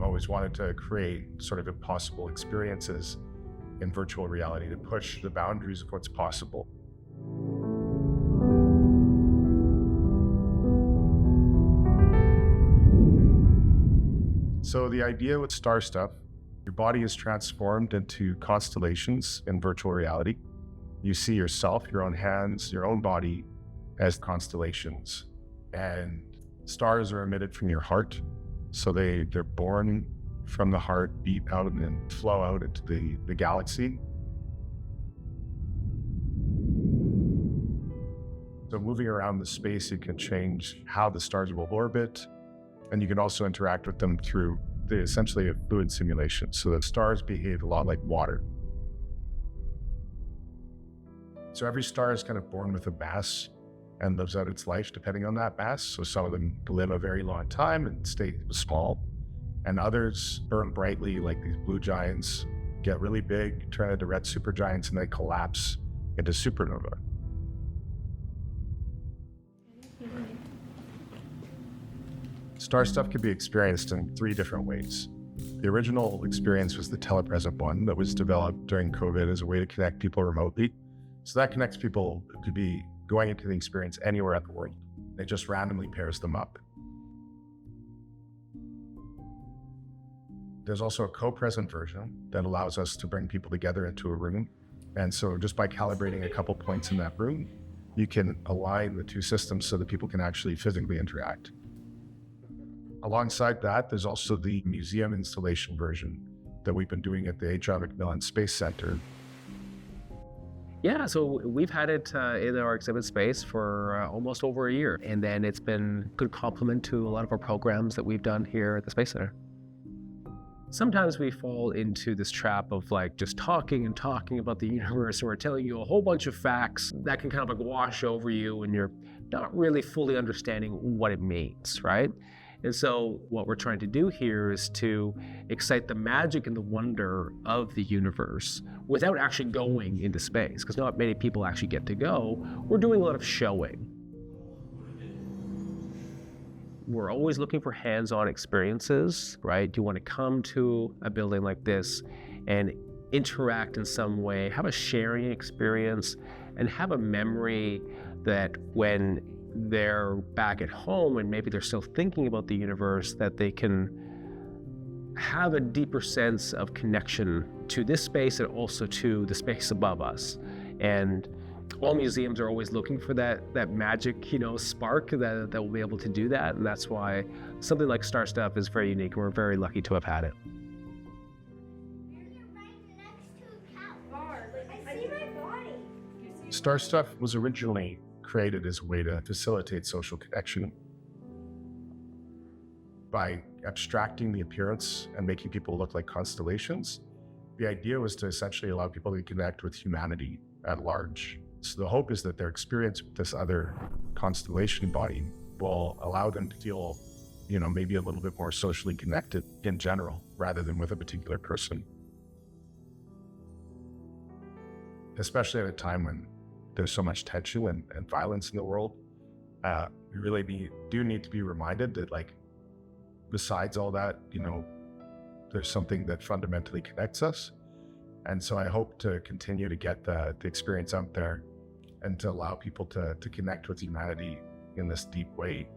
I've always wanted to create sort of impossible experiences in virtual reality to push the boundaries of what's possible. So the idea with star stuff, your body is transformed into constellations in virtual reality. You see yourself, your own hands, your own body as constellations. And stars are emitted from your heart. So they're born from the heart, beat out, and then flow out into the galaxy. So moving around the space, you can change how the stars will orbit. And you can also interact with them through essentially a fluid simulation. So the stars behave a lot like water. So every star is kind of born with a mass and lives out its life depending on that mass. So some of them live a very long time and stay small. And others burn brightly, like these blue giants, get really big, turn into red supergiants, and they collapse into supernova. Star stuff can be experienced in 3 different ways. The original experience was the telepresent one that was developed during COVID as a way to connect people remotely. So that connects people who could be going into the experience anywhere in the world. It just randomly pairs them up. There's also a co-present version that allows us to bring people together into a room. And so just by calibrating a couple points in that room, you can align the 2 systems so that people can actually physically interact. Alongside that, there's also the museum installation version that we've been doing at the H.R. McMillan Space Center. Yeah, so we've had it in our exhibit space for almost over a year. And then it's been a good complement to a lot of our programs that we've done here at the Space Center. Sometimes we fall into this trap of like just talking about the universe, or telling you a whole bunch of facts that can kind of like wash over you and you're not really fully understanding what it means, right? And so what we're trying to do here is to excite the magic and the wonder of the universe without actually going into space, because not many people actually get to go. We're doing a lot of showing. We're always looking for hands-on experiences, right? You want to come to a building like this and interact in some way, have a sharing experience, and have a memory that when they're back at home and maybe they're still thinking about the universe, that they can have a deeper sense of connection to this space and also to the space above us. And all museums are always looking for that magic, spark that will be able to do that. And that's why something like Star Stuff is very unique, and we're very lucky to have had it. Star Stuff was originally created as a way to facilitate social connection by abstracting the appearance and making people look like constellations. The idea was to essentially allow people to connect with humanity at large. So the hope is that their experience with this other constellation body will allow them to feel, maybe a little bit more socially connected in general, rather than with a particular person. Especially at a time when there's so much tension and violence in the world, we really do need to be reminded that, like, besides all that, there's something that fundamentally connects us. And so I hope to continue to get the experience out there and to allow people to connect with humanity in this deep way.